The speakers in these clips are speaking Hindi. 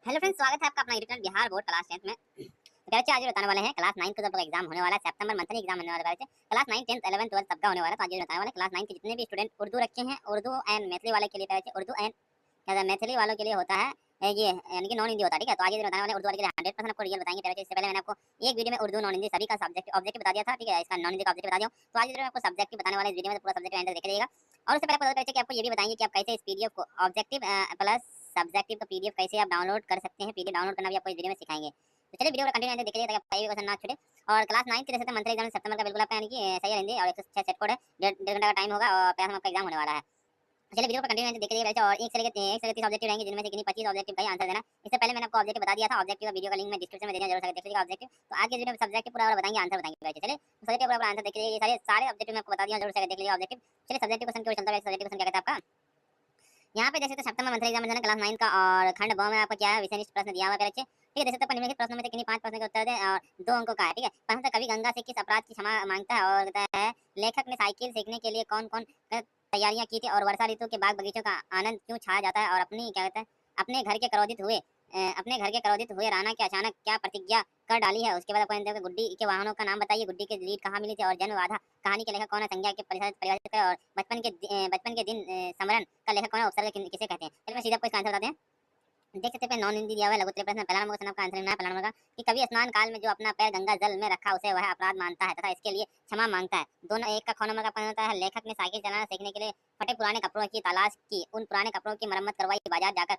हेलो फ्रेंड्स, स्वागत है आपका अपना YouTube channel Bihar board class 10th में। तो बच्चे आज बताने वाले हैं क्लास 9 का जब एग्जाम होने वाला है, सितंबर मंथली एग्जाम होने वाला है। क्लास 9 10th 11th 12th सबका होने वाला है। तो आज बताने वाले क्लास 9 के जितने भी स्टूडेंट उर्दू रखे हैं, उर्दू एंड मैथिली वाले के लिए बच्चे उर्दू एंड मैथिली वालों के लिए होता है ये, यानी कि नॉन हिंदी होता है। ठीक है, तो आज बताने वाले उर्दू वाले के लिए 100% आपको रियल बताएंगे। बच्चे इससे पहले मैंने आपको एक वीडियो में उर्दू नॉन हिंदी सभी का सब्जेक्ट ऑब्जेक्टिव बता दिया था। ठीक है, इसका नॉन हिंदी का ऑब्जेक्टिव बता दिया। तो आज मैं आपको सब्जेक्टिव बताने वाले इस वीडियो में पूरा सब्जेक्ट एंड देख लीजिएगा। और उससे पहले बता कि आपको ये भी बताएंगे कि आप कैसे इस पीडीएफ को ऑब्जेक्टिव प्लस सब्जेक्टिव का पीडीएफ कैसे आप डाउनलोड कर सकते हैं। पीडीएफ डाउनलोड करना भी आपको इस वीडियो में सिखाएंगे। तो चलिए वीडियो को कंटिन्यू देखिए ताकि आपका क्वेश्चन ना छूटे। और क्लास 9 के जैसे मंथली एग्जाम सितंबर का बिल्कुल आपका यानी कि सही हिंदी और 106 सेट कोड है। डेढ़ घंटा का टाइम होगा और प्लस आपका एग्जाम होने वाला है। चलिए वीडियो को कंटिन्यू देखिए बच्चे। और एक से लेकर 30 ऑब्जेक्टिव रहेंगे, जिनमें से किन्हीं 25 ऑब्जेक्टिव का ही आंसर देना। इससे पहले मैंने आपको ऑब्जेक्टिव बता दिया था। ऑब्जेक्टिव का वीडियो का लिंक मैं डिस्क्रिप्शन में दे दूंगा, जरूर देख लीजिएगा ऑब्जेक्टिव। तो आज के वीडियो में सब्जेक्टिव पूरा बताएंगे, आंसर बताएंगे बच्चे। चलिए सब्जेक्टिव पूरा आंसर देखिए। ये सारे ऑब्जेक्टिव मैं आपको बता दिया, जरूर से देख लीजिए ऑब्जेक्टिव। चलिए सब्जेक्टिव क्वेश्चन की ओर चलता है। सब्जेक्टिव क्वेश्चन क्या कहता है आपका यहाँ पे, जैसे तो सप्तम मंथली एग्जाम में क्लास 9 का और खंड ब में आपको क्या है विषयनिष्ठ प्रश्न दिया हुआ है बच्चे। ठीक है, जैसे तो निम्नलिखित प्रश्नों में से किन्हीं 5 प्रश्न के उत्तर दें और 2 अंकों का है। ठीक है, प्रश्न था कवि गंगा से किस अपराध की क्षमा मांगता है। और कहता है लेखक ने साइकिल सीखने के लिए कौन कौन तैयारियां की थी। और वर्षा ऋतु के बाग बगीचों का आनंद क्यों छाया जाता है। और अपनी क्या कहता है अपने घर के क्रोधित हुए राणा के अचानक क्या प्रतिज्ञा कर डाली है। उसके बाद आपको गुड्डी के वाहनों का नाम बताइए। गुड्डी की लीड कहाँ मिली थी। और जन्म बाधा कहानी के लेखक कौन है, संज्ञा के परिभाषित करें। और बचपन के दिन स्मरण का लेखक कौन है, उपसर्ग किसे कहते हैं। चलिए मैं सीधा आपको इसका आंसर बताते हैं। देख सकते हैं नॉन हिंदी दिया हुआ है। लघुत्तरीय प्रश्न पहला नंबर क्वेश्चन आपका आंसर है पहला नंबर का कि कवि स्नान काल में जो अपना पैर गंगा जल में रखा उसे वह अपराध मानता है तथा इसके लिए क्षमा मांगता है। दोनों एक का ख नंबर का प्रश्न होता है लेखक ने साइकिल चलाना सीखने के लिए फटे पुराने कपड़ों की तलाश की। उन पुराने कपड़ों की मरम्मत करवाई, बाजार जाकर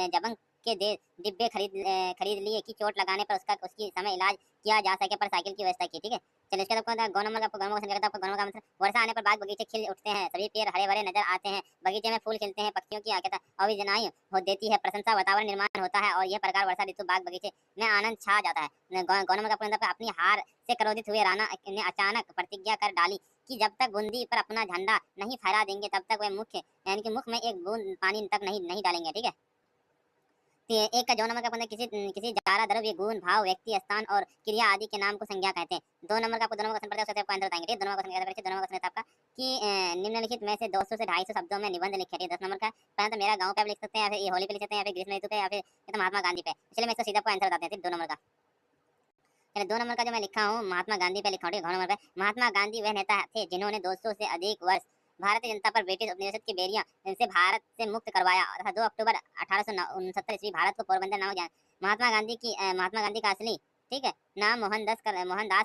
जबंग के डिब्बे खरीद लिए कि चोट लगाने पर उसकी समय इलाज किया जा सके, पर साइकिल की व्यवस्था की। ठीक है, चलिए इसके बाद गौ नंबर का आपको गौ क्वेश्चन आपको गौ का मतलब वर्षा आने पर बाग बगीचे खिल उठते हैं, सभी पेड़ हरे भरे नजर आते हैं, बगीचे में फूल खिलते हैं, पक्षियों की आकेता अविजनाई हो देती है, प्रशंसा वातावरण निर्माण होता है और यह प्रकार वर्षा ऋतु बाग बगीचे में आनंद छा जाता है। गौ नंबर का मतलब अपनी हार से क्रोधित हुए राणा ने अचानक प्रतिज्ञा कर डाली कि जब तक बूंदी पर अपना झंडा नहीं फहरा देंगे तब तक वह मुख्य यानी कि मुख में एक बूंद पानी तक नहीं डालेंगे। ठीक है, एक का जो नंबर का मतलब किसी जारा द्रव्य गुण भाव व्यक्ति स्थान और क्रिया आदि के नाम को संज्ञा कहते हैं। 2 नंबर का आपको 2 नंबर क्वेश्चन पड़ता है, उससे आपको आंसर बताएंगे। 2 नंबर क्वेश्चन कहता है, 2 नंबर क्वेश्चन आपका कि निम्नलिखित में से 200 से 250 शब्दों में निबंध लिखे। 10 नंबर का पहला तो मेरा गांव पे आप लिख सकते हैं, या फिर ये होली पे लिख सकते हैं, या फिर ग्रीष्म ऋतु पे, या फिर महात्मा गांधी पे। चलिए मैं इसका सीधा आपको आंसर बताते हैं सिर्फ 2 नंबर का। चलिए 2 नंबर का जो मैं लिखा हूँ महात्मा गांधी पे लिखा हूँ। 2 नंबर पे महात्मा गांधी वह नेता थे जिन्होंने 200 से अधिक वर्ष भारतीय जनता पर ब्रिटिश उपनिवेश की बेड़ियां से भारत से मुक्त करवाया तथा 2 अक्टूबर 1869 ईस्वी भारत को पोरबंदर नाम जान। महात्मा गांधी का असली ठीक है नाम मोहनदास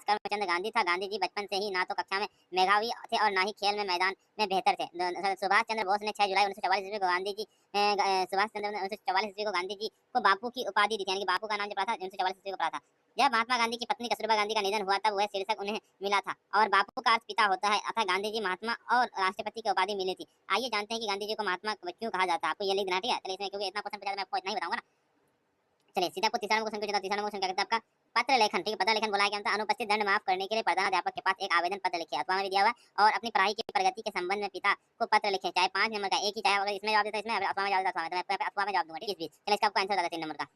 करमचंद गांधी था। गांधी जी बचपन से ही ना तो कक्षा में मेधावी थे और ना ही खेल में मैदान में बेहतर थे। सुभाष चंद्र बोस ने 6 जुलाई 1944 ईस्वी को गांधी जी सुभाष चंद्र 1944 ईस्वी को गांधी जी को बापू की उपाधि दी थी, यानी कि बापू का नाम जो पड़ा था 1944 ईस्वी को पड़ा था। जब महात्मा गांधी की पत्नी कस्तूरबा गांधी का निधन हुआ तब वह शीर्षक उन्हें मिला था और बापू का अर्थ पिता होता है, अतः गांधी जी महात्मा और राष्ट्रपति की उपाधि मिली थी। आइए जानते हैं कि गांधी जी को महात्मा क्यों कहा जाता है। आपको ये लिख देना ठीक है। चलिए इसमें क्योंकि इतना क्वेश्चन पूछा मैं आपको इतना ही बताऊंगा ना। चलिए सीधा आपको तीसरा क्वेश्चन पूछा। तीसरा क्वेश्चन क्या कहता है आपका पत्र लेखन। ठीक है, पत्र लेखन बोला है क्या अनुपस्थित दंड माफ करने के लिए प्रधान अध्यापक के पास एक आवेदन पत्र लिखे, अथवा में भी दिया हुआ और अपनी पढ़ाई की प्रगति के संबंध में पिता को पत्र लिखे। चाहे 5 नंबर का एक ही, चाहे अगर इसमें जवाब देता है इसमें, अथवा में जवाब देता है अथवा में जवाब दूंगा। ठीक है, इस बीच चलिए इसका आपको आंसर होगा 3 नंबर का।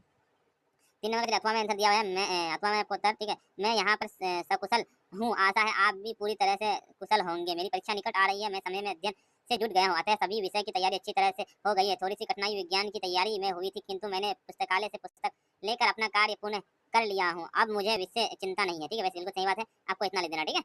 3 नंबर के अथवा में आंसर दिया हुआ है। मैं अथवा में आपको उत्तर ठीक है मैं यहाँ पर सकुशल हूँ, आशा है आप भी पूरी तरह से कुशल होंगे। मेरी परीक्षा निकट आ रही है, मैं समय में अध्ययन से जुट गया हूँ, अतः सभी विषय की तैयारी अच्छी तरह से हो गई है। थोड़ी सी कठिनाई विज्ञान की तैयारी में हुई थी, किंतु मैंने पुस्तकालय से पुस्तक लेकर अपना कार्य पूर्ण कर लिया हूँ। अब मुझे विषय चिंता नहीं है। ठीक है, वैसे बिल्कुल सही बात है, आपको इतना लिख देना। ठीक है,